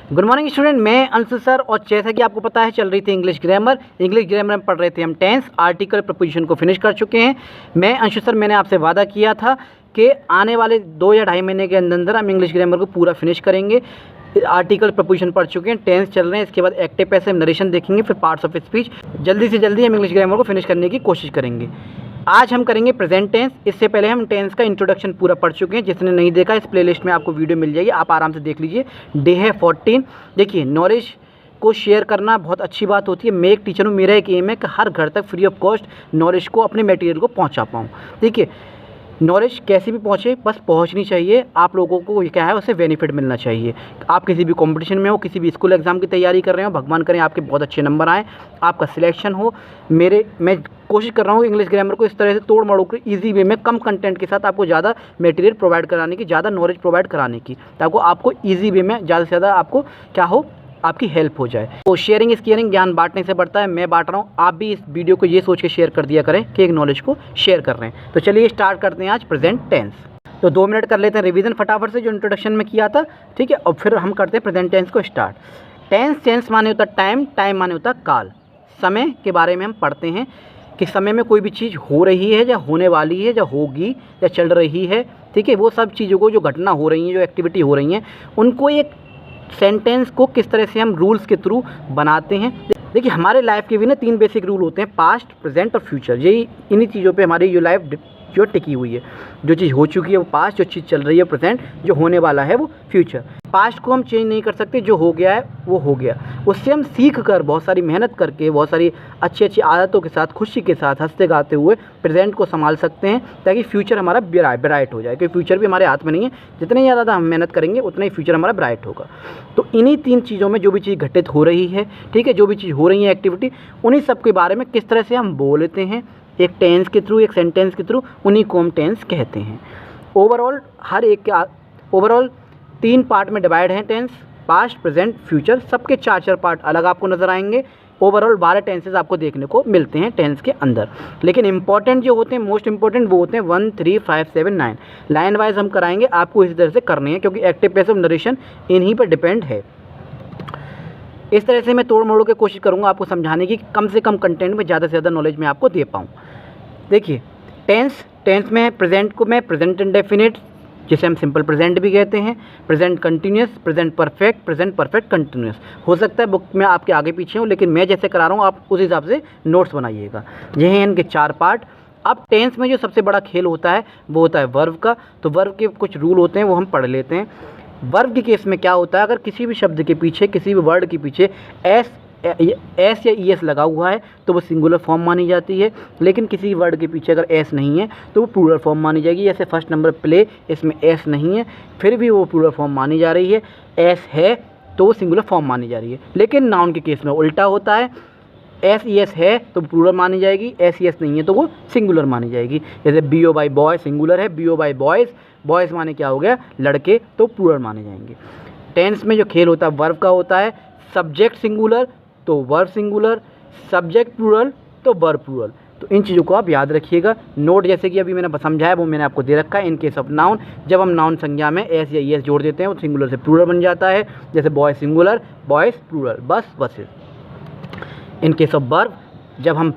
Good morning student, मैं Anshu sir. और जैसा कि आपको पता है चल रही थी इंग्लिश ग्रामर में पढ़ रहे थे हम टेंस, आर्टिकल, प्रपोजिशन को फिनिश कर चुके हैं। मैं अंशु सर, मैंने आपसे वादा किया था कि आने वाले 2 या ढाई महीने के अंदर हम इंग्लिश ग्रामर को पूरा फिनिश करेंगे। आर्टिकल, प्रपोजिशन पढ़ चुके हैं, टेंस चल रहे हैं, इसके बाद एक्टिव, पैसिव, नरेशन देखेंगे, फिर पार्ट्स ऑफ स्पीच। जल्दी से जल्दी हम इंग्लिश ग्रामर को फिनिश करने की कोशिश करेंगे। आज हम करेंगे प्रेजेंट टेंस। इससे पहले हम टेंस का इंट्रोडक्शन पूरा पढ़ चुके हैं। जिसने नहीं देखा, इस प्लेलिस्ट में आपको वीडियो मिल जाएगी, आप आराम से देख लीजिए। डे है 14। देखिए, नॉलेज को शेयर करना बहुत अच्छी बात होती है। मैं एक टीचर हूँ, मेरा एक एम है कि हर घर तक फ्री ऑफ कॉस्ट नॉलेज को, अपने मटेरियल को पहुँचा पाऊँ। देखिए, नॉलेज कैसे भी पहुँचे, बस पहुँचनी चाहिए। आप लोगों को क्या है, उससे बेनिफिट मिलना चाहिए। आप किसी भी कंपटीशन में हो, किसी भी स्कूल एग्ज़ाम की तैयारी कर रहे हो, भगवान करें आपके बहुत अच्छे नंबर आए, आपका सिलेक्शन हो। मैं कोशिश कर रहा हूँ इंग्लिश ग्रामर को इस तरह से तोड़ मड़ोड़ कर ईजी वे में, कम कंटेंट के साथ आपको ज़्यादा मटेरियल प्रोवाइड कराने की, ज़्यादा नॉलेज प्रोवाइड कराने की, ताकि आपको ईजी वे में ज़्यादा से ज़्यादा आपको क्या हो, आपकी हेल्प हो जाए। तो शेयरिंग इज़ केयरिंग, ज्ञान बांटने से बढ़ता है। मैं बांट रहा हूँ, आप भी इस वीडियो को ये सोच के शेयर कर दिया करें कि एक नॉलेज को शेयर कर रहे हैं। तो चलिए स्टार्ट करते हैं आज प्रेजेंट टेंस। तो 2 मिनट कर लेते हैं रिवीजन फटाफट से, जो इंट्रोडक्शन में किया था, ठीक है। और फिर हम करते हैं प्रेजेंट टेंस को स्टार्ट। टेंस माने होता टाइम, टाइम माने होता काल। समय के बारे में हम पढ़ते हैं कि समय में कोई भी चीज़ हो रही है, या होने वाली है, या होगी, या चल रही है, ठीक है। वो सब चीज़ों को, जो घटना हो रही हैं, जो एक्टिविटी हो रही हैं, उनको एक सेंटेंस को किस तरह से हम रूल्स के थ्रू बनाते हैं। देखिए, हमारे लाइफ के भी ना 3 बेसिक रूल होते हैं, पास्ट, प्रेजेंट और फ्यूचर। यही इन्हीं चीज़ों पे हमारी जो लाइफ जो टिकी हुई है। जो चीज़ हो चुकी है वो पास्ट, जो चीज़ चल रही है प्रेजेंट, जो होने वाला है वो फ्यूचर। पास्ट को हम चेंज नहीं कर सकते, जो हो गया है वो हो गया। उससे हम सीख कर, बहुत सारी मेहनत करके, बहुत सारी अच्छी अच्छी आदतों के साथ, खुशी के साथ, हंसते गाते हुए प्रेजेंट को संभाल सकते हैं, ताकि फ्यूचर हमारा ब्राइट हो जाए। क्योंकि फ्यूचर भी हमारे हाथ में नहीं है, जितने ज़्यादा हम मेहनत करेंगे उतना ही फ्यूचर हमारा ब्राइट होगा। तो इन्हीं 3 चीज़ों में जो भी चीज़ घटित हो रही है, ठीक है, जो भी चीज़ हो रही है एक्टिविटी, उन्हीं सब के बारे में किस तरह से हम बोलते हैं एक टेंस के थ्रू, एक सेंटेंस के थ्रू, उन्हीं को हम टेंस कहते हैं। ओवरऑल हर एक के ओवरऑल 3 पार्ट में डिवाइड हैं टेंस, पास्ट, प्रेजेंट, फ्यूचर। सबके 4-4 पार्ट अलग आपको नज़र आएंगे। ओवरऑल 12 टेंसेस आपको देखने को मिलते हैं टेंस के अंदर। लेकिन इंपॉर्टेंट जो होते हैं, मोस्ट इंपॉर्टेंट, वो होते हैं 1, 3, 5, 7, 9। लाइन वाइज हम कराएंगे, आपको इसी तरह से करने हैं, क्योंकि एक्टिव, पैसिव, नरेशन इन्हीं पर डिपेंड है। इस तरह से मैं तोड़ मोड़ के कोशिश करूँगा आपको समझाने की, कम से कम कंटेंट में ज़्यादा से ज़्यादा नॉलेज मैं आपको दे पाऊँ। देखिए, टेंस में प्रेजेंट को मैं प्रेजेंट इंडेफिनिट, जिसे हम सिंपल प्रेजेंट भी कहते हैं, present continuous, present perfect continuous. हो सकता है बुक में आपके आगे पीछे हो, लेकिन मैं जैसे करा रहा हूँ आप उस हिसाब से नोट्स बनाइएगा। ये हैं इनके 4 पार्ट। अब टेंस में जो सबसे बड़ा खेल होता है वो होता है वर्ब का। तो वर्ब के कुछ रूल होते हैं, वो हम पढ़ लेते हैं। वर्ब के केस में क्या होता है, अगर किसी भी शब्द के पीछे, किसी भी वर्ड के पीछे एस या ईएस लगा हुआ है तो वो सिंगुलर फॉर्म मानी जाती है। लेकिन किसी वर्ड के पीछे अगर एस नहीं है तो वो प्लूरल फॉर्म मानी जाएगी। जैसे फर्स्ट नंबर प्ले, इसमें एस नहीं है, फिर भी वो प्लूरल फॉर्म मानी जा रही है। एस है तो वो सिंगुलर फॉर्म मानी जा रही है। लेकिन नाउन के केस में उल्टा होता है, एस ई एस है तो प्लूरल मानी जाएगी, एस ई एस नहीं है तो वो सिंगुलर मानी जाएगी। जैसे BO बाई बॉय सिंगुलर है, BO बाई बॉयज़, बॉयज़ माने क्या हो गया, लड़के, तो प्लूरल माने जाएंगे। टेंस में जो खेल होता है वर्ब का होता है, सब्जेक्ट सिंगुलर तो वर्ब सिंगुलर, सब्जेक्ट प्लूरल तो वर्ब प्लूरल। तो इन चीज़ों को आप याद रखिएगा। नोट जैसे कि अभी मैंने समझाया वो मैंने आपको दे रखा है। इन केस ऑफ नाउन, जब हम नाउन संज्ञा में एस या ई एस जोड़ देते हैं वो सिंगुलर से प्लूरल बन जाता है। जैसे बॉय सिंगुलर, बॉयज़ प्लूरल, बस, buses. In case of verb, जब हम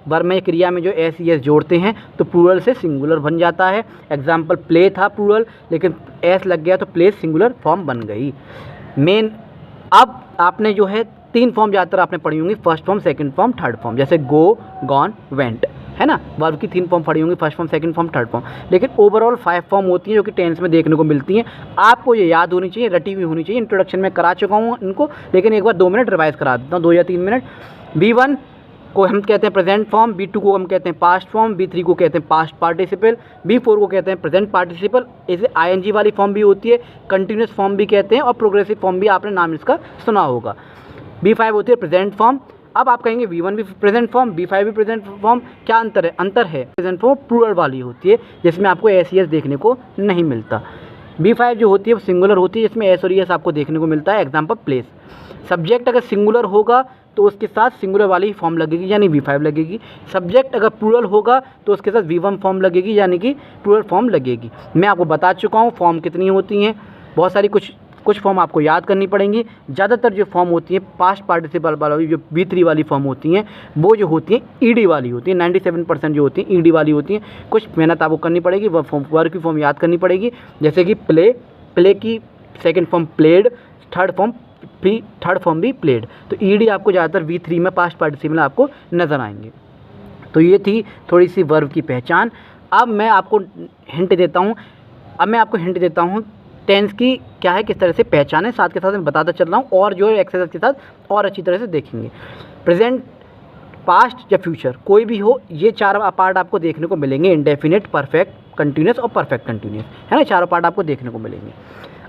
वर्ब में क्रिया में जो एस ई एस जोड़ते हैं तो प्लूरल से सिंगुलर बन जाता है। एग्जाम्पल, प्ले था प्लूरल, लेकिन एस लग गया तो प्ले सिंगुलर फॉर्म बन गई। मेन, अब आपने जो है 3 फॉर्म ज़्यादातर आपने पढ़ी होंगी, first form, second form, third form. जैसे गो, गॉन, वेंट, है ना। वर्ब की 3 फॉर्म पढ़ी होंगी, first form, second form, third form. लेकिन ओवरऑल 5 फॉर्म होती हैं जो कि टेंस में देखने को मिलती हैं। आपको ये याद होनी चाहिए, रटी हुई होनी चाहिए। इंट्रोडक्शन में करा चुका हूँ इनको, लेकिन एक बार 2 मिनट रिवाइज करा देता हूँ, 2 या 3 मिनट। B1 को हम कहते हैं प्रेजेंट फॉर्म, B2 को हम कहते हैं पास्ट फॉर्म, B3 को कहते हैं पास्ट पार्टिसिपल, B4 को कहते हैं प्रेजेंट पार्टिसिपल। इसे ING वाली फॉर्म भी होती है, कंटिन्यूस फॉर्म भी कहते हैं, और प्रोग्रेसिव फॉर्म भी आपने नाम इसका सुना होगा। B5 होती है प्रेजेंट फॉर्म। अब आप कहेंगे B1 भी प्रेजेंट फॉर्म, B5 भी प्रेजेंट फॉर्म, क्या अंतर है? अंतर है, प्रेजेंट फॉर्म प्लूरल वाली होती है, जिसमें आपको एस ई एस देखने को नहीं मिलता। B5 जो होती है वो सिंगुलर होती है, जिसमें एस और ई एस आपको देखने को मिलता है। Example, place. सब्जेक्ट अगर सिंगुलर होगा तो उसके साथ सिंगुलर वाली ही फॉर्म लगेगी, यानी V5 लगेगी। सब्जेक्ट अगर प्लूरल होगा तो उसके साथ V1 फॉर्म लगेगी, यानी कि प्लूरल फॉर्म लगेगी। मैं आपको बता चुका हूँ फॉर्म कितनी होती हैं, बहुत सारी, कुछ कुछ फॉर्म आपको याद करनी पड़ेंगी। ज़्यादातर जो फॉर्म होती है पास्ट पार्टिसिपल वाली, जो V3 वाली फॉर्म होती हैं, वो जो होती हैं ईडी वाली होती है। 97% जो होती हैं ईडी वाली होती हैं। कुछ मेहनत आपको करनी पड़ेगी, वह फॉर्म वर्ब की फॉर्म याद करनी पड़ेगी, जैसे कि प्ले की second form played, third form भी प्लेड। तो ईडी आपको ज़्यादातर V3 में पास्ट पार्टिसिपल आपको नज़र आएंगे। तो ये थी थोड़ी सी वर्ब की पहचान। अब मैं आपको हिंट देता हूँ टेंस की क्या है, किस तरह से पहचान है, साथ के साथ मैं बताता चल रहा हूँ, और जो एक्सरसाइज के साथ और अच्छी तरह से देखेंगे। प्रेजेंट, पास्ट या फ्यूचर कोई भी हो, ये चार पार्ट आपको देखने को मिलेंगे, इंडेफिनिट, परफेक्ट, कंटिन्यूस और परफेक्ट कंटिन्यूस, है ना, चारों पार्ट आपको देखने को मिलेंगे।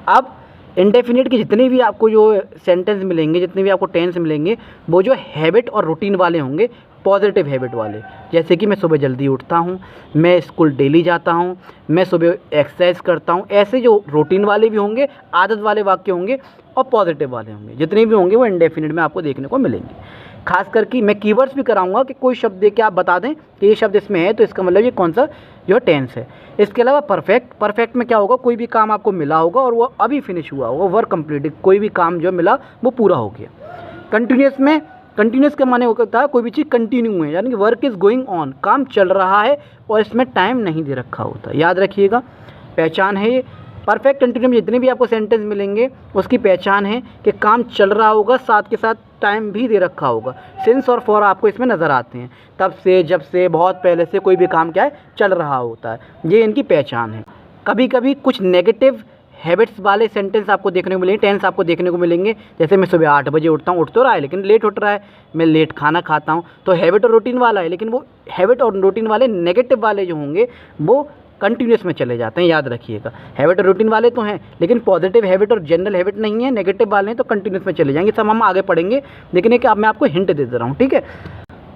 अब इंडेफिनिट के जितने भी आपको जो सेंटेंस मिलेंगे, जितने भी आपको टेंस मिलेंगे, वो जो हैबिट और रूटीन वाले होंगे, पॉजिटिव हैबिट वाले, जैसे कि मैं सुबह जल्दी उठता हूँ, मैं स्कूल डेली जाता हूँ, मैं सुबह एक्सरसाइज करता हूँ, ऐसे जो रूटीन वाले भी होंगे, आदत वाले वाक्य होंगे और पॉजिटिव वाले होंगे, जितने भी होंगे वो इंडेफिनिट में आपको देखने को मिलेंगे। खास करके मैं कीवर्ड्स भी कराऊंगा कि कोई शब्द दे के आप बता दें कि ये शब्द इसमें है, तो इसका मतलब ये कौन सा जो टेंस है। इसके अलावा परफेक्ट में क्या होगा, कोई भी काम आपको मिला होगा और वो अभी फिनिश हुआ होगा, वर्क कंप्लीटेड, कोई भी काम जो मिला वो पूरा हो गया। कंटिन्यूस का माने होता है कोई भी चीज़ कंटिन्यू है, यानी कि वर्क इज़ गोइंग ऑन, काम चल रहा है और इसमें टाइम नहीं दे रखा होता, याद रखिएगा। पहचान है ये। परफेक्ट कंटिन्यू में जितने भी आपको सेंटेंस मिलेंगे उसकी पहचान है कि काम चल रहा होगा, साथ के साथ टाइम भी दे रखा होगा। सिंस और फॉर आपको इसमें नज़र आते हैं, तब से, जब से, बहुत पहले से, कोई भी काम क्या है चल रहा होता है, ये इनकी पहचान है। कभी कभी कुछ नेगेटिव हैबिट्स वाले सेंटेंस आपको देखने को मिलेंगे, टेंस आपको देखने को मिलेंगे, जैसे मैं सुबह 8 बजे उठता हूँ, उठ तो रहा है लेकिन लेट उठ रहा है, मैं लेट खाना खाता हूँ, तो हैबिट और रूटीन वाला है, लेकिन वो हैबिट और रूटीन वाले नेगेटिव वाले जो होंगे वो कंटिन्यूस में चले जाते हैं, याद रखिएगा। हैबिट और रूटीन वाले तो हैं, लेकिन पॉजिटिव हैबिट और जनरल हैबिट नहीं है, नेगेटिव वाले हैं तो कंटिन्यूस में चले जाएंगे। सब हम आगे पढ़ेंगे, लेकिन एक मैं आपको हिंट दे रहा हूँ, ठीक है।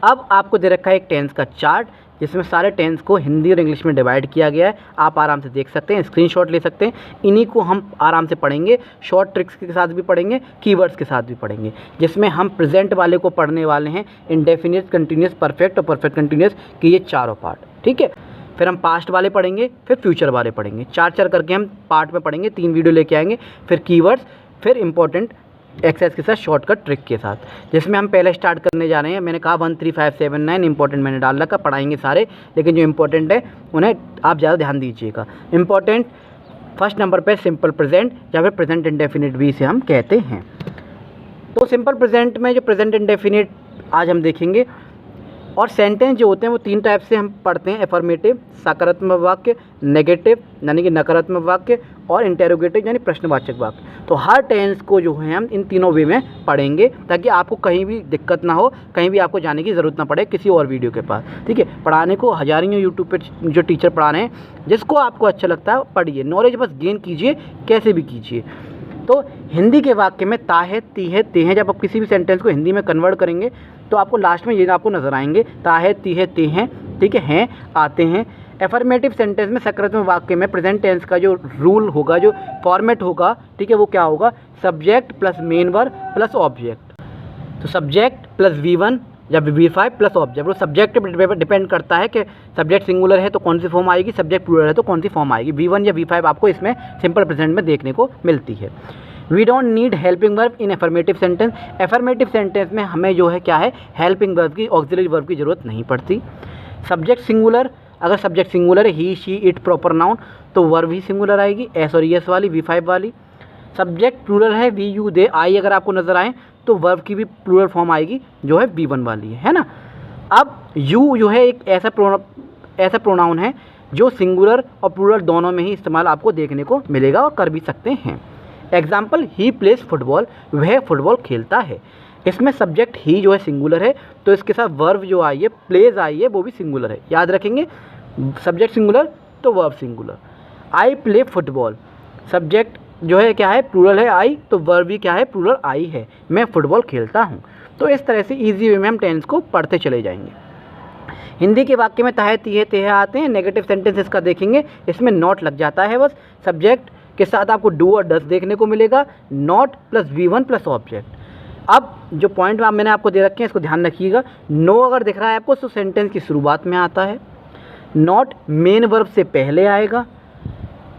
अब आपको दे रखा है एक टेंस का चार्ट, जिसमें सारे टेंस को हिंदी और इंग्लिश में डिवाइड किया गया है, आप आराम से देख सकते हैं, स्क्रीनशॉट ले सकते हैं। इन्हीं को हम आराम से पढ़ेंगे, शॉर्ट ट्रिक्स के साथ भी पढ़ेंगे, कीवर्ड्स के साथ भी पढ़ेंगे, जिसमें हम प्रेजेंट वाले को पढ़ने वाले हैं, इंडेफिनिट, कंटिन्यूस, परफेक्ट और परफेक्ट कंटिन्यूस के ये चारों पार्ट, ठीक है। फिर हम पास्ट वाले पढ़ेंगे, फिर फ्यूचर वाले पढ़ेंगे, चार करके हम पार्ट में पढ़ेंगे, 3 वीडियो लेके आएंगे, फिर कीवर्ड्स, फिर इंपॉर्टेंट एक्सरसाइज के साथ, शॉर्टकट ट्रिक के साथ, जिसमें हम पहले स्टार्ट करने जा रहे हैं। मैंने कहा 1 3 5 7 9 इंपॉर्टेंट मैंने डाल रखा, पढ़ाएंगे सारे, लेकिन जो इंपॉर्टेंट है उन्हें आप ज़्यादा ध्यान दीजिएगा। इंपॉर्टेंट फर्स्ट नंबर पे सिंपल प्रेजेंट या फिर प्रेजेंट इंडेफिनिट भी इसे हम कहते हैं। तो सिंपल प्रेजेंट में जो प्रेजेंट इंडेफिनिट आज हम देखेंगे, और सेंटेंस जो होते हैं वो 3 टाइप से हम पढ़ते हैं, एफर्मेटिव सकारात्मक वाक्य, नेगेटिव यानी कि नकारात्मक वाक्य, और इंटेरोगेटिव यानी प्रश्नवाचक वाक्य। तो हर टेंस को जो है हम इन तीनों वे में पढ़ेंगे, ताकि आपको कहीं भी दिक्कत ना हो, कहीं भी आपको जाने की ज़रूरत ना पड़े किसी और वीडियो के पास, ठीक है। पढ़ाने को हज़ारों यूट्यूब पे जो टीचर पढ़ा रहे हैं, जिसको आपको अच्छा लगता है पढ़िए, नॉलेज बस गेन कीजिए, कैसे भी कीजिए। तो हिंदी के वाक्य में ता है, ती है, ते हैं, जब आप किसी भी सेंटेंस को हिंदी में कन्वर्ट करेंगे तो आपको लास्ट में ये आपको नज़र आएंगे, ता है, ती है, ते हैं, ठीक है, हैं, आते हैं। एफर्मेटिव सेंटेंस में, सकारात्मक वाक्य में प्रेजेंट टेंस का जो रूल होगा, जो फॉर्मेट होगा, ठीक है, वो क्या होगा, subject plus main verb plus object. तो सब्जेक्ट प्लस V1 या V5 प्लस ऑब्जेक्ट। वो सब्जेक्ट पर डिपेंड करता है कि सब्जेक्ट सिंगुलर है तो कौन सी फॉर्म आएगी, सब्जेक्ट प्लूरल है तो कौन सी फॉर्म आएगी। V1 या V5 आपको इसमें सिंपल प्रेजेंट में देखने को मिलती है। We don't need helping verb in affirmative sentence. Affirmative sentence में हमें जो है क्या है, हेल्पिंग वर्ब की, ऑक्सिलरी वर्ब की ज़रूरत नहीं पड़ती। सब्जेक्ट सिंगुलर, अगर सब्जेक्ट सिंगुलर है, he, she, it, proper noun, तो वर्ब ही सिंगुलर आएगी, एस और एस वाली, V5 वाली। सब्जेक्ट प्लूरल है, वी, यू, दे, आई अगर आपको नज़र आए तो वर्ब की भी प्लूरल फॉर्म आएगी, जो है V1 वाली है ना। अब यू जो है एक ऐसा प्रोनाउन है जो सिंगुलर और प्लूरल दोनों में ही इस्तेमाल आपको देखने को मिलेगा और कर भी सकते हैं। एग्जाम्पल, ही प्लेस फुटबॉल, वह फुटबॉल खेलता है। इसमें सब्जेक्ट ही जो है सिंगुलर है, तो इसके साथ वर्ब जो आई है, प्लेज आई है, वो भी सिंगुलर है, याद रखेंगे। सब्जेक्ट सिंगुलर तो verb singular. I play football, subject जो है क्या है, प्लूरल है आई, तो वर्ब भी क्या है, प्लूरल आई है, मैं फुटबॉल खेलता हूँ। तो इस तरह से ईजी वे में हम टेंस को पढ़ते चले जाएंगे। हिंदी के वाक्य में ताहे, तीहे, तेहे आते हैं। नेगेटिव सेंटेंस इसका देखेंगे, इसमें नॉट लग जाता है बस। सब्जेक्ट के साथ आपको डू और डस देखने को मिलेगा, not plus V1 plus object. अब जो पॉइंट मैंने आपको दे रखे हैं, इसको ध्यान रखिएगा। नो अगर दिख रहा है आपको तो सेंटेंस की शुरुआत में आता है। नॉट मेन वर्ब से पहले आएगा।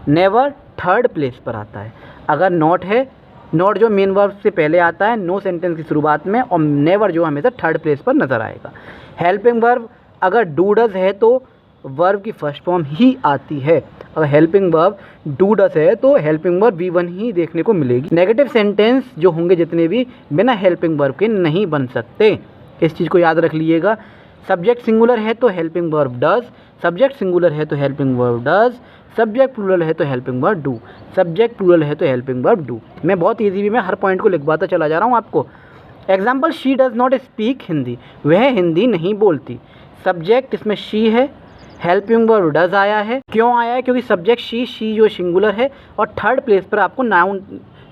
नेवर थर्ड प्लेस पर आता है। अगर नॉट है, नॉट जो मेन वर्ब से पहले आता है नो सेंटेंस की शुरुआत में, और नेवर जो हमेशा थर्ड प्लेस पर नज़र आएगा। हेल्पिंग वर्ब अगर डू डज है तो वर्ब की फर्स्ट फॉर्म ही आती है। अगर हेल्पिंग वर्ब डू डज है तो हेल्पिंग वर्ब V1 ही देखने को मिलेगी। नेगेटिव सेंटेंस जो होंगे जितने भी बिना हेल्पिंग वर्ब के नहीं बन सकते, इस चीज़ को याद रख लीजिएगा। सब्जेक्ट सिंगुलर है तो helping verb does, subject singular है तो helping verb does, subject plural है तो helping verb do, subject plural है तो हेल्पिंग वर्ब डू। मैं बहुत ईजी वे में हर पॉइंट को लिखवाता चला जा रहा हूँ आपको। Example, she does not speak Hindi, वह हिंदी नहीं बोलती। सब्जेक्ट इसमें शी है, हेल्पिंग वर्ब डज आया है। क्यों आया है? क्योंकि सब्जेक्ट शी जो सिंगुलर है और थर्ड प्लेस पर आपको नाउन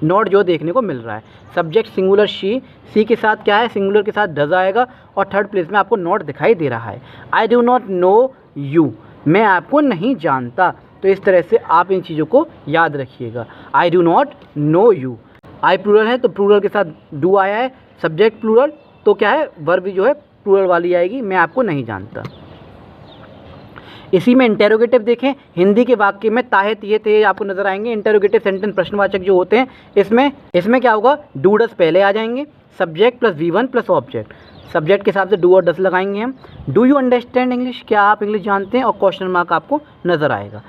नॉट जो देखने को मिल रहा है। सब्जेक्ट सिंगुलर शी के साथ क्या है? सिंगुलर के साथ डज आएगा और थर्ड प्लेस में आपको नॉट दिखाई दे रहा है। आई डू नॉट नो यू, मैं आपको नहीं जानता। तो इस तरह से आप इन चीज़ों को याद रखिएगा। I do not know you, I plural है तो प्लूरल के साथ डू आया है। सब्जेक्ट प्लूरल तो क्या है? वर्ब जो है प्लूरल वाली आएगी, मैं आपको नहीं जानता। इसी में इंटेरोगेटिव देखें, हिंदी के वाक्य में ताहे तिहे ते आपको नजर आएंगे। इंटेरोगेटिव सेंटेंस प्रश्नवाचक जो होते हैं इसमें क्या होगा? डू डज पहले आ जाएंगे, subject plus V1 plus object. Subject के हिसाब से डू और डज लगाएंगे हम। डू यू अंडरस्टैंड इंग्लिश, क्या आप इंग्लिश जानते हैं? और क्वेश्चन मार्क आपको नजर आएगा।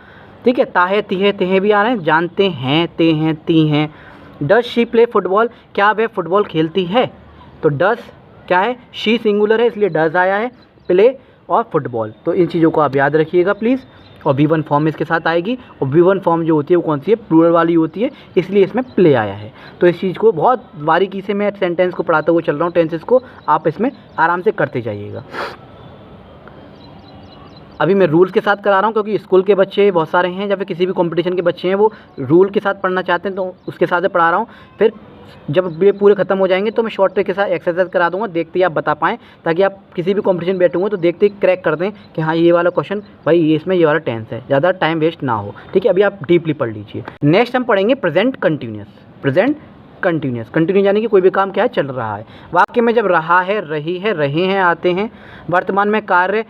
ठीक है, ताहे तिहे तेहे भी आ रहे हैं, जानते हैं, ते हैं, ती हैं। डज शी प्ले फुटबॉल, क्या वह फुटबॉल खेलती है? तो डज क्या है? शी सिंगुलर है इसलिए डज आया है, प्ले और फुटबॉल। तो इन चीज़ों को आप याद रखिएगा प्लीज़। और V1 फॉर्म इसके साथ आएगी, और V1 फॉर्म जो होती है वो कौन सी है? प्लूरल वाली होती है, इसलिए इसमें प्ले आया है। तो इस चीज़ को बहुत बारीकी से मैं सेंटेंस को पढ़ाते हुए चल रहा हूँ, टेंसेस को आप इसमें आराम से करते जाइएगा। अभी मैं रूल्स के साथ करा रहा हूँ क्योंकि स्कूल के बच्चे बहुत सारे हैं या फिर किसी भी कंपटीशन के बच्चे हैं वो रूल के साथ पढ़ना चाहते हैं, तो उसके साथ पढ़ा रहा हूँ। फिर जब ये पूरे ख़त्म हो जाएंगे तो मैं शॉर्ट ट्रिक के साथ एक्सरसाइज करा दूंगा, देखते ही आप बता पाएँ, ताकि आप किसी भी कंपटीशन बैठे हुए तो देखते ही क्रैक कर दें कि हाँ ये वाला क्वेश्चन भाई ये इसमें ये वाला टेंस है, ज़्यादा टाइम वेस्ट ना हो। ठीक है, अभी आप डीपली पढ़ लीजिए। नेक्स्ट हम पढ़ेंगे प्रेजेंट कंटिन्यूस। प्रेजेंट कंटिन्यूस यानी कि कोई भी काम क्या है? चल रहा है। वाक्य में जब रहा है, रही है, रहे हैं आते हैं। वर्तमान में कार्य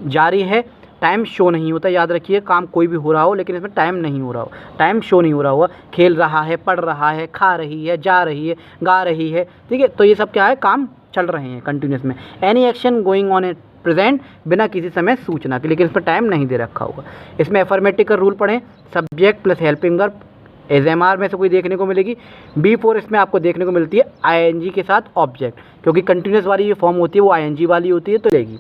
जारी है, टाइम शो नहीं होता, याद रखिए। काम कोई भी हो रहा हो लेकिन इसमें टाइम नहीं हो रहा हो, टाइम शो नहीं हो रहा हुआ। खेल रहा है, पढ़ रहा है, खा रही है, जा रही है, गा रही है। ठीक है, तो ये सब क्या है? काम चल रहे हैं कंटिन्यूस में। Any action going on A present, बिना किसी समय सूचना के, लेकिन इसमें टाइम नहीं दे रखा होगा। इसमें एफर्मेटिव का रूल पढ़ें, सब्जेक्ट प्लस हेल्पिंग वर्ब एजएमआर में से कोई देखने को मिलेगी। B4 इसमें आपको देखने को मिलती है ING के साथ ऑब्जेक्ट, क्योंकि कंटिन्यूस वाली जो फॉर्म होती है वो ING वाली होती है, तो लेगी।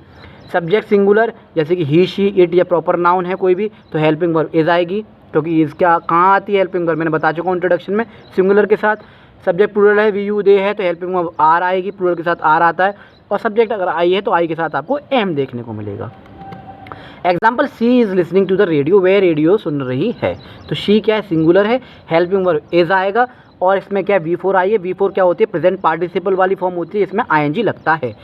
सब्जेक्ट सिंगुलर जैसे कि ही, शी, इट या प्रॉपर नाउन है कोई भी, तो हेल्पिंग वर्ब इज आएगी, क्योंकि इज क्या कहाँ आती है? हेल्पिंग वर्ब मैंने बता चुका हूँ इंट्रोडक्शन में, सिंगुलर के साथ। सब्जेक्ट प्लूरल है, वी यू दे है, तो हेल्पिंग वर्ब आर आएगी, प्लूरल के साथ आर आता है। और सब्जेक्ट अगर आई है तो आई के साथ आपको एम देखने को मिलेगा। Example, she is listening to the radio, वह रेडियो सुन रही है। तो शी क्या है? सिंगुलर है, हेल्पिंग वर्ब इज आएगा, और इसमें क्या V4 आई है। V4 क्या होती है? प्रेजेंट पार्टिसिपल वाली फॉर्म होती है, इसमें ING लगता है।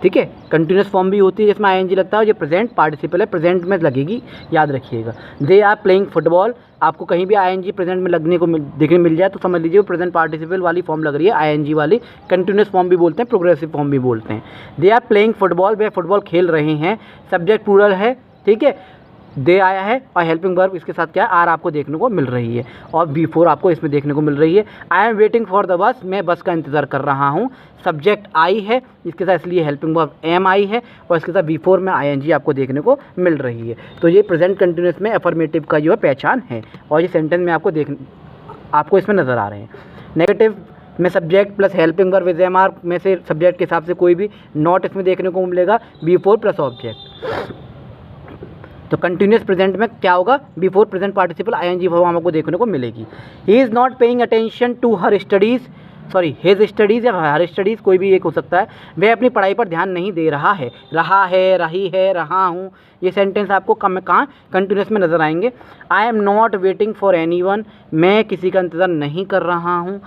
ठीक है, कंटिन्यूस फॉर्म भी होती है जिसमें ING लगता है, और ये प्रेजेंट पार्टिसिपल है, प्रेजेंट में लगेगी, याद रखिएगा। दे आर प्लेइंग फुटबॉल, आपको कहीं भी ING प्रेजेंट में लगने को देखने मिल जाए तो समझ लीजिए प्रेजेंट पार्टिसिपल वाली फॉर्म लग रही है, ING वाली। कंटिन्यूस फॉर्म भी बोलते हैं, प्रोग्रेसिव फॉर्म भी बोलते हैं। दे आर प्लेइंग फुटबॉल, वे फुटबॉल खेल रहे हैं। सब्जेक्ट प्लूरल है, ठीक है, दे आया है, और हेल्पिंग वर्ब इसके साथ क्या है? आर आपको देखने को मिल रही है, और B4 आपको इसमें देखने को मिल रही है। I am waiting for the बस, मैं बस का इंतज़ार कर रहा हूँ। सब्जेक्ट आई है, इसके साथ इसलिए हेल्पिंग वर्ब एम आई है, और इसके साथ B4 में ING आपको देखने को मिल रही है। तो ये प्रेजेंट कंटिन्यूस में एफर्मेटिव का जो है पहचान है, और ये सेंटेंस में आपको इसमें नज़र आ रहे हैं। नेगेटिव में subject plus helping verb with am में से सब्जेक्ट के हिसाब से कोई भी नॉट इसमें देखने को मिलेगा, B4 प्लस ऑब्जेक्ट। तो कंटिन्यूस प्रेजेंट में क्या होगा? B4 present participle ING form आपको देखने को मिलेगी। He is not paying attention to her studies, sorry his studies या हर स्टडीज़, कोई भी एक हो सकता है। वह अपनी पढ़ाई पर ध्यान नहीं दे रहा है। रहा है, रही है, रहा हूँ, ये सेंटेंस आपको कहाँ कंटिन्यूस में नज़र आएंगे। I am not waiting for anyone, मैं किसी का इंतज़ार नहीं कर रहा हूँ।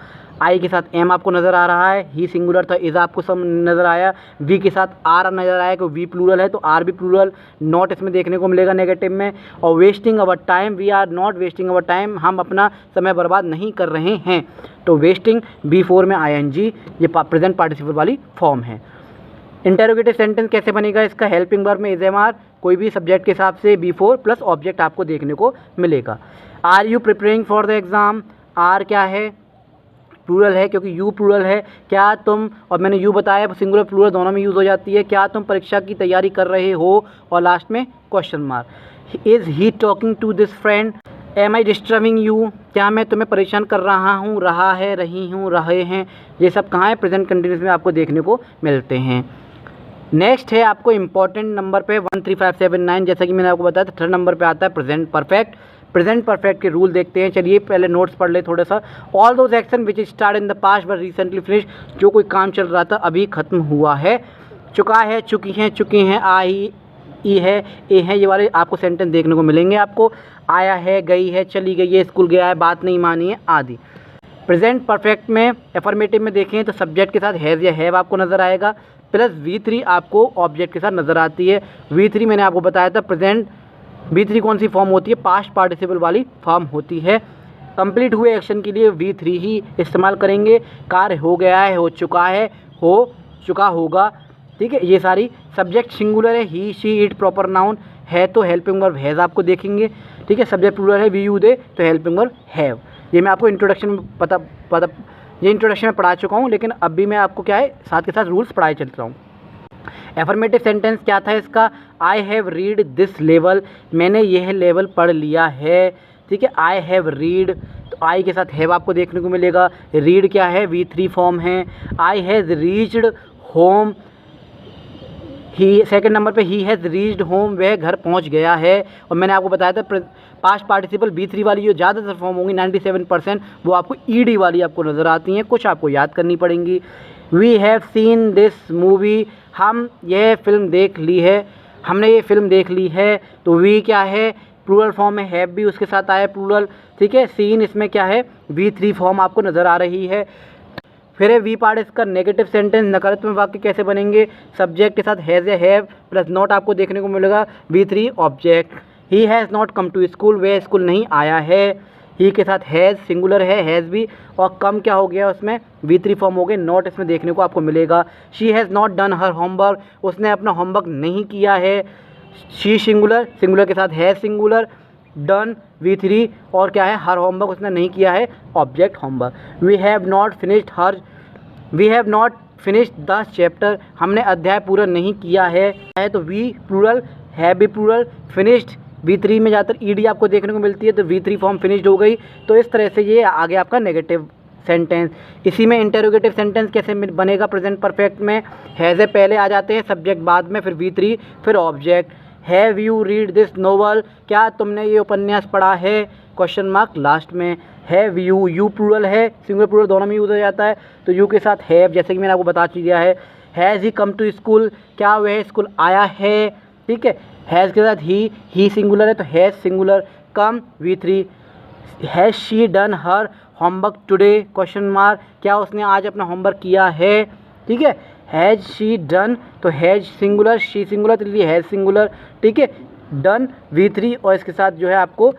आई के साथ एम आपको नज़र आ रहा है, ही सिंगुलर था, इज़ आपको सब नज़र आया। वी के साथ आर नज़र आया, क्योंकि वी प्लूरल है तो आर भी प्लूरल। नॉट इसमें देखने को मिलेगा नेगेटिव में। और wasting our time, we are not wasting our time, हम अपना समय बर्बाद नहीं कर रहे हैं। तो वेस्टिंग B4 में ING, ये प्रेजेंट पार्टिसिपल वाली फॉर्म है। इंटेरोगेटिव सेंटेंस कैसे बनेगा इसका? हेल्पिंग वर्ब में इज एम आर, कोई भी सब्जेक्ट के हिसाब से B4 प्लस ऑब्जेक्ट आपको देखने को मिलेगा। Are you preparing for the exam, are क्या है, प्लूरल है क्योंकि यू प्लूरल है। क्या तुम, और मैंने यू बताया सिंगुलर प्लूरल दोनों में यूज़ हो जाती है। क्या तुम परीक्षा की तैयारी कर रहे हो, और लास्ट में question mark. Is he talking to this friend, am I disturbing you, क्या मैं तुम्हें परेशान कर रहा हूँ, रहा है, रही हूँ, रहे हैं, ये सब कहाँ है, प्रेजेंट कंटिन्यूस में आपको देखने को मिलते हैं। नेक्स्ट है आपको इंपॉर्टेंट नंबर पे 13579, जैसा कि मैंने आपको बताया था थर्ड नंबर पे आता है प्रेजेंट परफेक्ट। प्रेजेंट परफेक्ट के रूल देखते हैं। चलिए पहले नोट्स पढ़ ले थोड़ा सा। All those action which start in the past but recently finish, जो कोई काम चल रहा था अभी ख़त्म हुआ है। चुका है, चुकी हैं, चुके हैं, आई, ई है, ए है, ये वाले आपको सेंटेंस देखने को मिलेंगे। आपको आया है, गई है, चली गई है, स्कूल गया है, बात नहीं मानी है, आदि। प्रेजेंट परफेक्ट में एफर्मेटिव में देखें तो सब्जेक्ट के साथ हैज़ या हैव आपको नज़र आएगा, प्लस V3 आपको ऑब्जेक्ट के साथ नज़र आती है। V3 मैंने आपको बताया था प्रेजेंट, V3 कौन सी फॉर्म होती है, पास्ट पार्टिसिपल वाली फॉर्म होती है। कंप्लीट हुए एक्शन के लिए V3 ही इस्तेमाल करेंगे। कार्य हो गया है, हो चुका है, हो चुका होगा, ठीक है। ये सारी सब्जेक्ट सिंगुलर है, he, she, it proper noun है तो हेल्पिंग वर्ब हैज़ आपको देखेंगे, ठीक है। सब्जेक्ट प्लूरल है, वी, यू, दे तो हेल्पिंग वर्ब हैव। ये मैं आपको इंट्रोडक्शन में ये इंट्रोडक्शन में पढ़ा चुका हूँ, लेकिन अब भी मैं आपको क्या है साथ के साथ रूल्स पढ़ाए चल रहा हूँ। एफर्मेटिव सेंटेंस क्या था इसका, I have read this level, मैंने यह लेवल पढ़ लिया है, ठीक है। आई हैव रीड, तो आई के साथ हैव आपको देखने को मिलेगा। रीड क्या है, V3 फॉर्म है। I has reached home, he second number पे ही हैज़ रीच्ड होम, वह घर पहुंच गया है। और मैंने आपको बताया था पास्ट पार्टिसिपल V3 वाली जो ज़्यादातर फॉर्म होंगी 97%, वो आपको ED वाली आपको नज़र आती हैं, कुछ आपको याद करनी पड़ेंगी। We have seen this movie, हम यह फिल्म देख ली है, हमने ये फिल्म देख ली है। तो वी क्या है, प्लूरल फॉर्म में, हैव भी उसके साथ आया प्लूरल, ठीक है। सीन इसमें क्या है, V3 फॉर्म आपको नज़र आ रही है। फिर है वी पार्ट इसका नेगेटिव सेंटेंस, नकारात्मक वाक्य कैसे बनेंगे, सब्जेक्ट के साथ हैज़ या हैव प्लस नॉट आपको देखने को मिलेगा, V3 object. He has not come to school, वह स्कूल नहीं आया है। ही के साथ हैज़ सिंगुलर है, हैज़ भी, और कम क्या हो गया उसमें, V3 फॉर्म हो गए, नॉट इसमें देखने को आपको मिलेगा। She has not done her homework, उसने अपना होमवर्क नहीं किया है। शी सिंगुलर, सिंगुलर के साथ हैज़ सिंगुलर, डन V3, और क्या है, हर होमवर्क उसने नहीं किया है, object homework. We have not finished the chapter, हमने अध्याय पूरा नहीं किया है। तो वी प्लूरल, हैव भी प्लूरल, फिनिश्ड V3 में ज़्यादातर ED आपको देखने को मिलती है, तो V3 फॉर्म फिनिश्ड हो गई। तो इस तरह से ये आगे आपका नेगेटिव सेंटेंस। इसी में इंटरोगेटिव सेंटेंस कैसे बनेगा, प्रेजेंट परफेक्ट में हैज़ पहले आ जाते हैं, सब्जेक्ट बाद में, फिर V3, फिर object. Have you read this novel, क्या तुमने ये उपन्यास पढ़ा है, क्वेश्चन मार्क लास्ट में। हैव यू, यू प्लूरल है, सिंगुलर प्लूरल दोनों में यूज़ हो जाता है, तो यू के साथ हैव, जैसे कि मैंने आपको बता दिया है। Has he come to school, क्या वह स्कूल आया है, ठीक है। हैज़ के साथ ही सिंगुलर है तो has singular, come V3। Has she done her homework today, question mark, क्या उसने आज अपना होमवर्क किया है, ठीक है। हैज़ शी डन तो हैज़ सिंगुलर, शी सिंगुलर, तो लिए हैज़ सिंगुलर, ठीक है। डन V3, और इसके साथ जो है आपको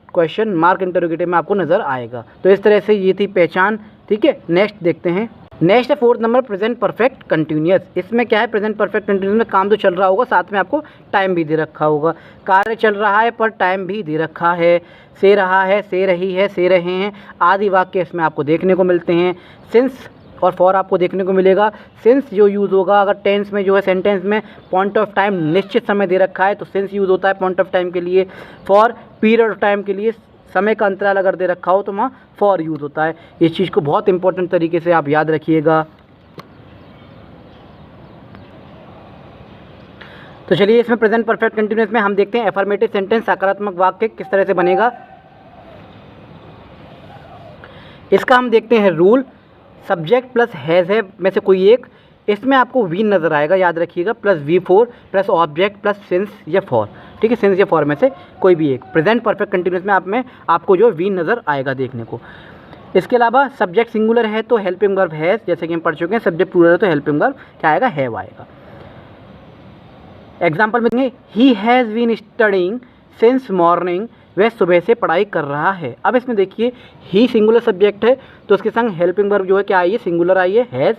क्वेश्चन मार्क इंटरोगेटिव में आपको नज़र आएगा। तो इस तरह से ये थी पहचान, ठीक है। नेक्स्ट देखते हैं। नेक्स्ट है fourth number present perfect continuous. इसमें क्या है, प्रेजेंट परफेक्ट कंटिन्यूअस में काम तो चल रहा होगा, साथ में आपको टाइम भी दे रखा होगा। कार्य चल रहा है पर टाइम भी दे रखा है। से रहा है, से रही है, से रहे हैं, आदि वाक्य इसमें आपको देखने को मिलते हैं। सिंस और फॉर आपको देखने को मिलेगा। सिंस जो यूज़ होगा अगर टेंस में जो है सेंटेंस में पॉइंट ऑफ टाइम निश्चित समय दे रखा है तो सिंस यूज़ होता है पॉइंट ऑफ टाइम के लिए। फॉर पीरियड ऑफ टाइम के लिए समय का अंतराल अगर दे रखा हो तो वहाँ फॉर यूज़ होता है। इस चीज़ को बहुत इंपॉर्टेंट तरीके से आप याद रखिएगा। तो चलिए इसमें प्रेजेंट परफेक्ट कंटिन्यूअस में हम देखते हैं एफर्मेटिव सेंटेंस सकारात्मक वाक्य किस तरह से बनेगा। इसका हम देखते हैं रूल। सब्जेक्ट प्लस हैज़ है में से कोई एक, इसमें आपको वी नज़र आएगा, याद रखिएगा, plus V4 plus object plus since या फॉर, ठीक है। सिंस या फॉर में से कोई भी एक प्रेजेंट परफेक्ट कंटिन्यूअस में आपको जो वी नज़र आएगा देखने को। इसके अलावा सब्जेक्ट सिंगुलर है तो हेल्पिंग वर्ब हैज़, जैसे कि हम पढ़ चुके हैं। सब्जेक्ट प्लूरल है तो हेल्पिंग वर्ब क्या आएगा, हैव आएगा। एग्जाम्पल में देंगे, he has been studying since morning, वह सुबह से पढ़ाई कर रहा है। अब इसमें देखिए ही सिंगुलर सब्जेक्ट है तो उसके संग हेल्पिंग वर्ब जो है क्या आई है, सिंगुलर आई है, हैज़।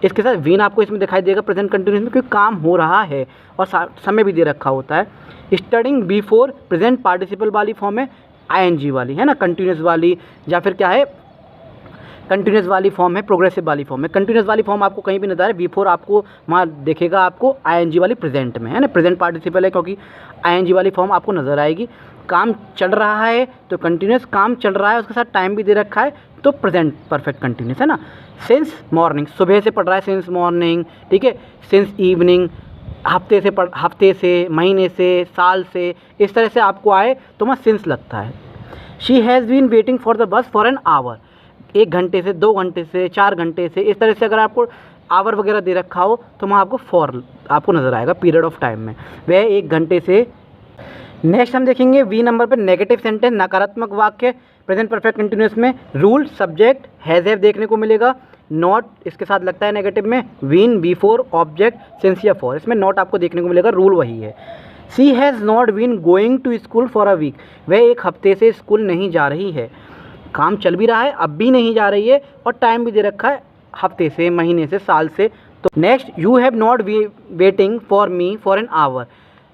इसके साथ वीन आपको इसमें दिखाई देगा प्रेजेंट कंटिन्यूअस में, क्योंकि काम हो रहा है और समय भी दे रखा होता है। स्टडिंग B4 प्रेजेंट पार्टिसिपल वाली फॉर्म है, आईएनजी वाली, है ना, कंटिन्यूस वाली, या फिर क्या है, कंटिन्यूस वाली फॉर्म है, प्रोग्रेसिव वाली फॉर्म है। कंटिन्यूस वाली फॉर्म आपको कहीं भी नजर है, V4 आपको वहाँ देखेगा आपको आईएनजी वाली प्रेजेंट में, है ना, प्रेजेंट पार्टिसिपल है, क्योंकि आईएनजी वाली फॉर्म आपको नज़र आएगी। काम चल रहा है तो कंटिन्यूस, काम चल रहा है उसके साथ टाइम भी दे रखा है तो प्रेजेंट परफेक्ट कंटिन्यूस, है ना। सिंस मॉर्निंग, सुबह से पढ़ रहा है, सिंस मॉर्निंग, ठीक है, सिंस इवनिंग, हफ्ते से, महीने से, साल से, इस तरह से आपको आए तो वहाँ सिंस लगता है। She has been waiting for the bus for an hour, 1 घंटे से, 2 घंटे से, 4 घंटे से, इस तरह से अगर आपको आवर वगैरह दे रखा हो तो वहाँ आपको फॉर आपको नज़र आएगा पीरियड ऑफ टाइम में, वह 1 घंटे से। नेक्स्ट हम देखेंगे V नंबर पे नेगेटिव सेंटेंस, नकारात्मक वाक्य प्रेजेंट परफेक्ट कंटिन्यूस में। रूल, सब्जेक्ट, हैज़ हैव देखने को मिलेगा, नॉट इसके साथ लगता है नेगेटिव में, बीन, B4, ऑब्जेक्ट, सिंस या फॉर, इसमें नॉट आपको देखने को मिलेगा, रूल वही है। She has not been going to school for a week, वह 1 हफ्ते से स्कूल नहीं जा रही है। काम चल भी रहा है, अब भी नहीं जा रही है, और टाइम भी दे रखा है हफ्ते से, महीने से, साल से। तो next, you have not waiting for me for an our,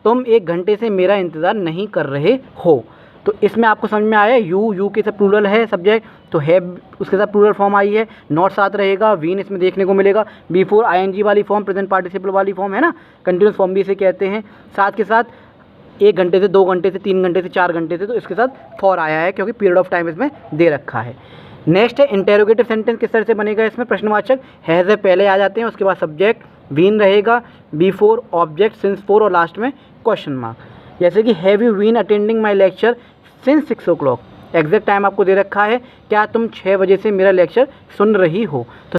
तुम 1 घंटे से मेरा इंतज़ार नहीं कर रहे हो। तो इसमें आपको समझ में आया, यू के साथ प्लूरल है सब्जेक्ट, तो हैव उसके साथ प्लूरल फॉर्म आई है, नॉट साथ रहेगा, वीन इसमें देखने को मिलेगा, B4 आईएनजी वाली फॉर्म, प्रेजेंट पार्टिसिपल वाली फॉर्म, है ना, कंटिन्यूस फॉर्म भी इसे कहते हैं। साथ के साथ 1 घंटे से, 2 घंटे से, 3 घंटे से, 4 घंटे से, तो इसके साथ फॉर आया है क्योंकि पीरियड ऑफ टाइम इसमें दे रखा है। नेक्स्ट है इंटेरोगेटिव सेंटेंस, किस तरह से बनेगा, इसमें प्रश्नवाचक हैज़ पहले आ जाते हैं, उसके बाद सब्जेक्ट, बीन रहेगा, B4 ऑब्जेक्ट, सिंस 4, और लास्ट में क्वेश्चन मार्क। जैसे कि have you been attending my lecture since 6 o'clock, exact time आपको दे रखा है, क्या तुम 6 बजे से मेरा लेक्चर सुन रही हो। तो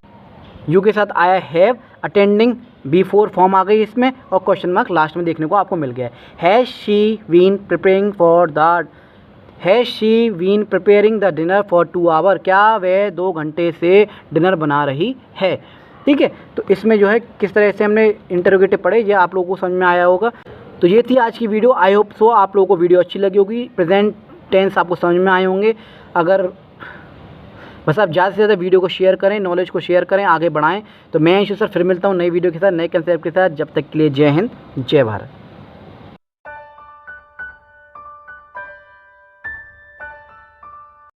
यू के साथ आया हैव, अटेंडिंग, B4 फॉर्म आ गई इसमें, और क्वेश्चन मार्क लास्ट में देखने को आपको मिल गया है। Has she been preparing for the, has she been preparing the dinner for 2 hours, क्या वह 2 घंटे से डिनर बना रही है। ठीक है, तो इसमें जो है किस तरह से हमने इंटरोगेटिव पढ़े, ये आप लोगों को समझ में आया होगा। तो ये थी आज की वीडियो, आई होप सो आप लोगों को वीडियो अच्छी लगी होगी, प्रेजेंट टेंस आपको समझ में आए होंगे। अगर बस आप ज़्यादा से ज़्यादा वीडियो को शेयर करें, नॉलेज को शेयर करें, आगे बढ़ाएं। तो मैं अंशु सर फिर मिलता हूँ नई वीडियो के साथ, नए कंसेप्ट के साथ। जब तक के लिए जय हिंद, जय भारत।